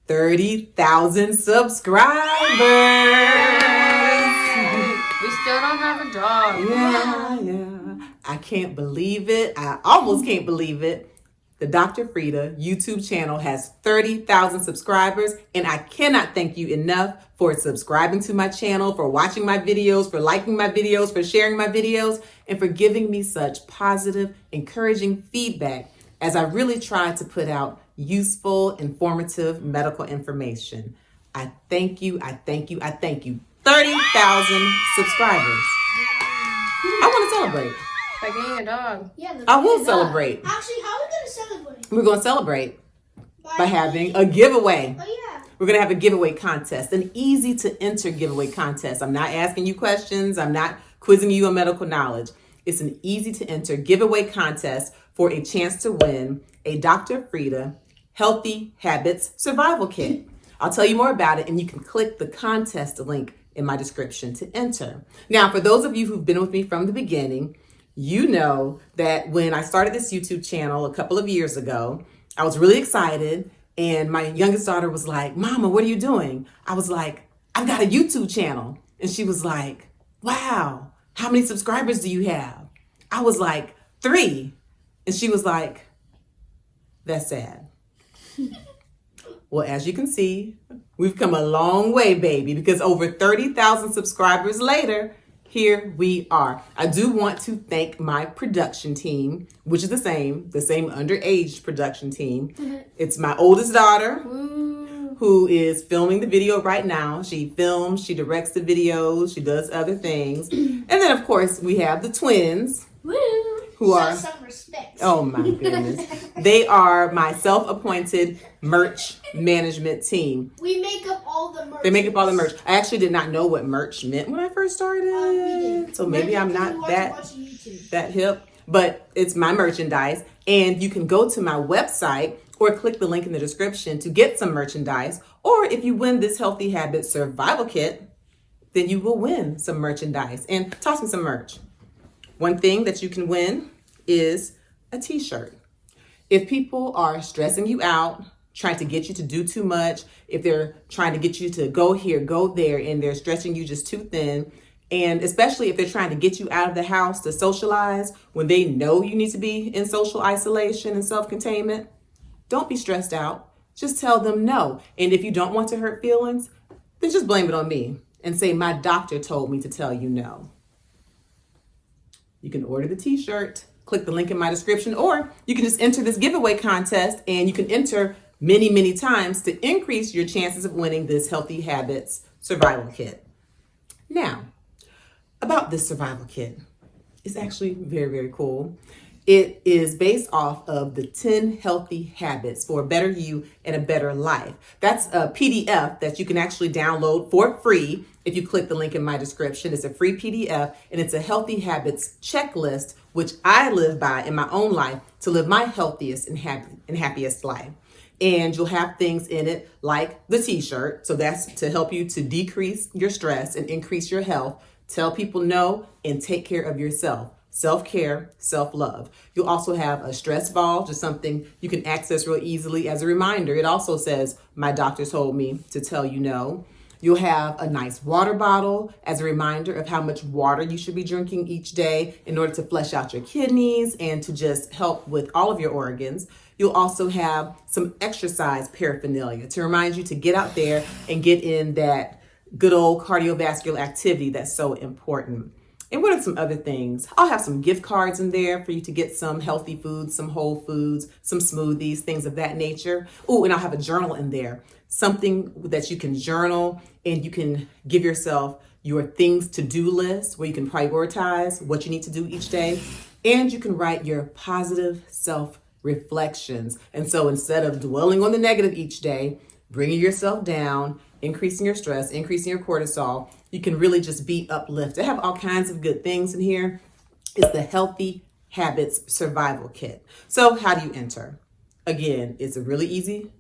30,000 subscribers. We still don't have a dog. Yeah. I can't believe it. I almost can't believe it. The Dr. Frida YouTube channel has 30,000 subscribers, and I cannot thank you enough for subscribing to my channel, for watching my videos, for liking my videos, for sharing my videos, and for giving me such positive, encouraging feedback as I really try to put out useful, informative medical information. I thank you. I thank you. I thank you. 30,000 subscribers. I want to celebrate. By getting a dog. Yeah, I will celebrate. Actually, how are we going to celebrate? We're going to celebrate by having a giveaway. Oh, yeah. We're going to have a giveaway contest, an easy to enter giveaway contest. I'm not asking you questions. I'm not quizzing you on medical knowledge. It's an easy to enter giveaway contest for a chance to win a Dr. Frida Healthy Habits Survival Kit. I'll tell you more about it, and you can click the contest link in my description to enter. Now, for those of you who've been with me from the beginning, you know that when I started this YouTube channel a couple of years ago, I was really excited, and my youngest daughter was like, "Mama, what are you doing?" I was like, "I've got a YouTube channel." And she was like, "Wow, how many subscribers do you have?" I was like, 3. And she was like, "That's sad." Well, as you can see, we've come a long way, baby, because over 30,000 subscribers later, here we are. I do want to thank my production team, which is the same underage production team. It's my oldest daughter, who is filming the video right now. She films, she directs the videos, she does other things. And then, of course, we have the twins, who are... Some respect. Oh my goodness. They are my self-appointed merch management team. We make up all the merch. They make up all the merch. I actually did not know what merch meant when I first started. We did. So maybe I'm not that hip, but it's my merchandise. And you can go to my website or click the link in the description to get some merchandise. Or if you win this Healthy Habits Survival Kit, then you will win some merchandise. And toss me some merch. One thing that you can win is a t-shirt. If people are stressing you out, trying to get you to do too much, if they're trying to get you to go here, go there, and they're stretching you just too thin, and especially if they're trying to get you out of the house to socialize when they know you need to be in social isolation and self-containment, don't be stressed out. Just tell them no. And if you don't want to hurt feelings, then just blame it on me and say, "My doctor told me to tell you no." You can order the t-shirt, click the link in my description, or you can just enter this giveaway contest, and you can enter many, many times to increase your chances of winning this Healthy Habits Survival Kit. Now, about this survival kit, it's actually very, very cool. It is based off of the 10 healthy habits for a better you and a better life. That's a PDF that you can actually download for free if you click the link in my description. It's a free PDF, and it's a healthy habits checklist, which I live by in my own life to live my healthiest and happiest life. And you'll have things in it like the t-shirt. So that's to help you to decrease your stress and increase your health. Tell people no and take care of yourself. Self-care, self-love. You'll also have a stress ball, just something you can access real easily as a reminder. It also says, "My doctor told me to tell you no." You'll have a nice water bottle as a reminder of how much water you should be drinking each day in order to flush out your kidneys and to just help with all of your organs. You'll also have some exercise paraphernalia to remind you to get out there and get in that good old cardiovascular activity that's so important. And what are some other things? I'll have some gift cards in there for you to get some healthy foods, some whole foods, some smoothies, things of that nature. Oh, and I'll have a journal in there, something that you can journal, and you can give yourself your things to do list where you can prioritize what you need to do each day. And you can write your positive self-reflections. And so instead of dwelling on the negative each day, bringing yourself down, increasing your stress, increasing your cortisol, you can really just be uplifted. I have all kinds of good things in here. It's the Healthy Habits Survival Kit. So how do you enter? Again, it's a really easy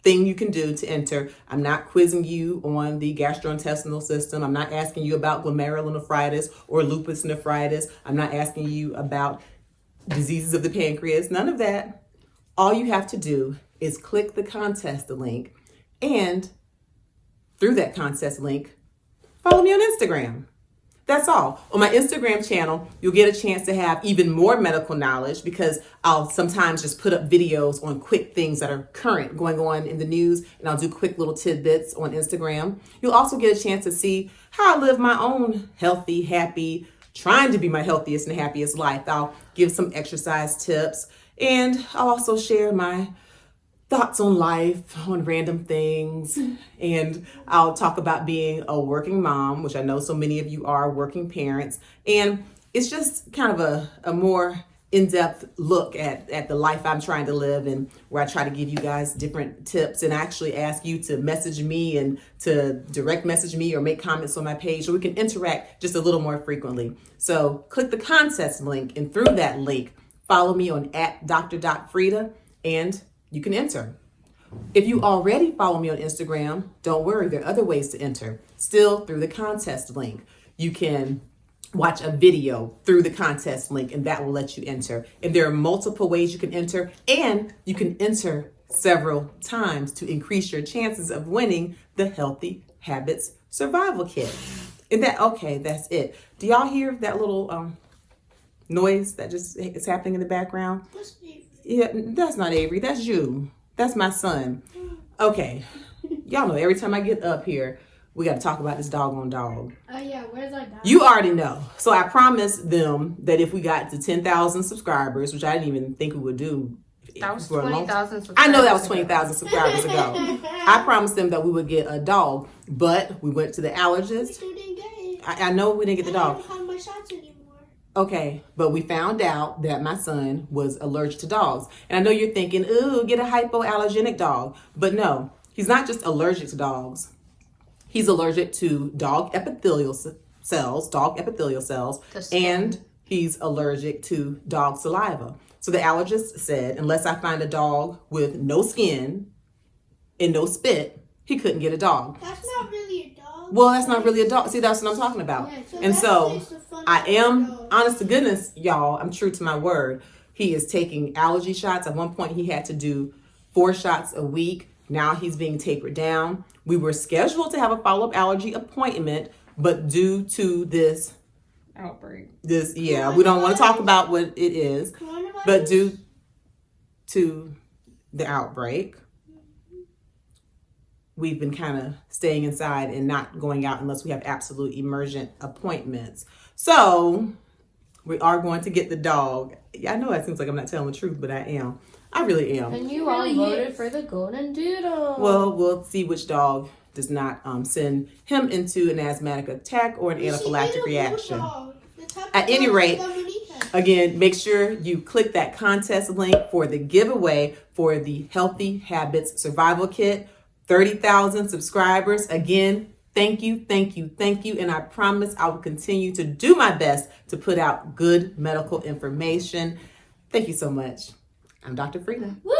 thing you can do to enter. I'm not quizzing you on the gastrointestinal system. I'm not asking you about glomerulonephritis or lupus nephritis. I'm not asking you about diseases of the pancreas, none of that. All you have to do is click the contest link, And through that contest link, follow me on Instagram. That's all. On my Instagram channel, you'll get a chance to have even more medical knowledge because I'll sometimes just put up videos on quick things that are current going on in the news, and I'll do quick little tidbits on Instagram. You'll also get a chance to see how I live my own healthy, happy, trying to be my healthiest and happiest life. I'll give some exercise tips, and I'll also share my thoughts on life, on random things, and I'll talk about being a working mom, which I know so many of you are working parents, and it's just kind of a more in-depth look at the life I'm trying to live, and where I try to give you guys different tips and actually ask you to message me and to direct message me or make comments on my page so we can interact just a little more frequently. So click the contest link, and through that link, follow me on @Dr.Frida, and you can enter. If you already follow me on Instagram, don't worry, there are other ways to enter. Still through the contest link. You can watch a video through the contest link, and that will let you enter. And there are multiple ways you can enter, and you can enter several times to increase your chances of winning the Healthy Habits Survival Kit. And that's it. Do y'all hear that little noise that just is happening in the background? Yeah, that's not Avery. That's you. That's my son. Okay. Y'all know every time I get up here, we got to talk about this doggone dog. Oh, yeah. Where's our dog? You already know. So I promised them that if we got to 10,000 subscribers, which I didn't even think we would do. That was for a long 20,000 subscribers. I know that was 20,000 subscribers ago. I promised them that we would get a dog, but we went to the We allergist. still didn't get it. I know we didn't get the I dog. don't have my shots anymore. Okay, but we found out that my son was allergic to dogs. And I know you're thinking, ooh, get a hypoallergenic dog. But no, he's not just allergic to dogs. He's allergic to dog epithelial cells, and he's allergic to dog saliva. So the allergist said, unless I find a dog with no skin and no spit, he couldn't get a dog. That's not really a dog. Well, that's not really a dog. See, that's what I'm talking about. Yeah, so And that so takes the fun I out of am, the dog. honest to goodness, y'all, I'm true to my word. He is taking allergy shots. At one point, he had to do 4 shots a week. Now he's being tapered down. We were scheduled to have a follow-up allergy appointment, but due to this, Outbreak. we don't want to talk about what it is, Coronavirus? but due to the outbreak, we've been kind of staying inside and not going out unless we have absolute emergent appointments. So we are going to get the dog. I know it seems like I'm not telling the truth, but I am. I really am. And you all voted for the Golden Doodle. Well, we'll see which dog does not send him into an asthmatic attack or an You should get a anaphylactic little reaction. dog. The type of At any dog rate, Dominica. Again, make sure you click that contest link for the giveaway for the Healthy Habits Survival Kit. 30,000 subscribers. Again, thank you. And I promise I will continue to do my best to put out good medical information. Thank you so much. I'm Dr. Frida. Woo!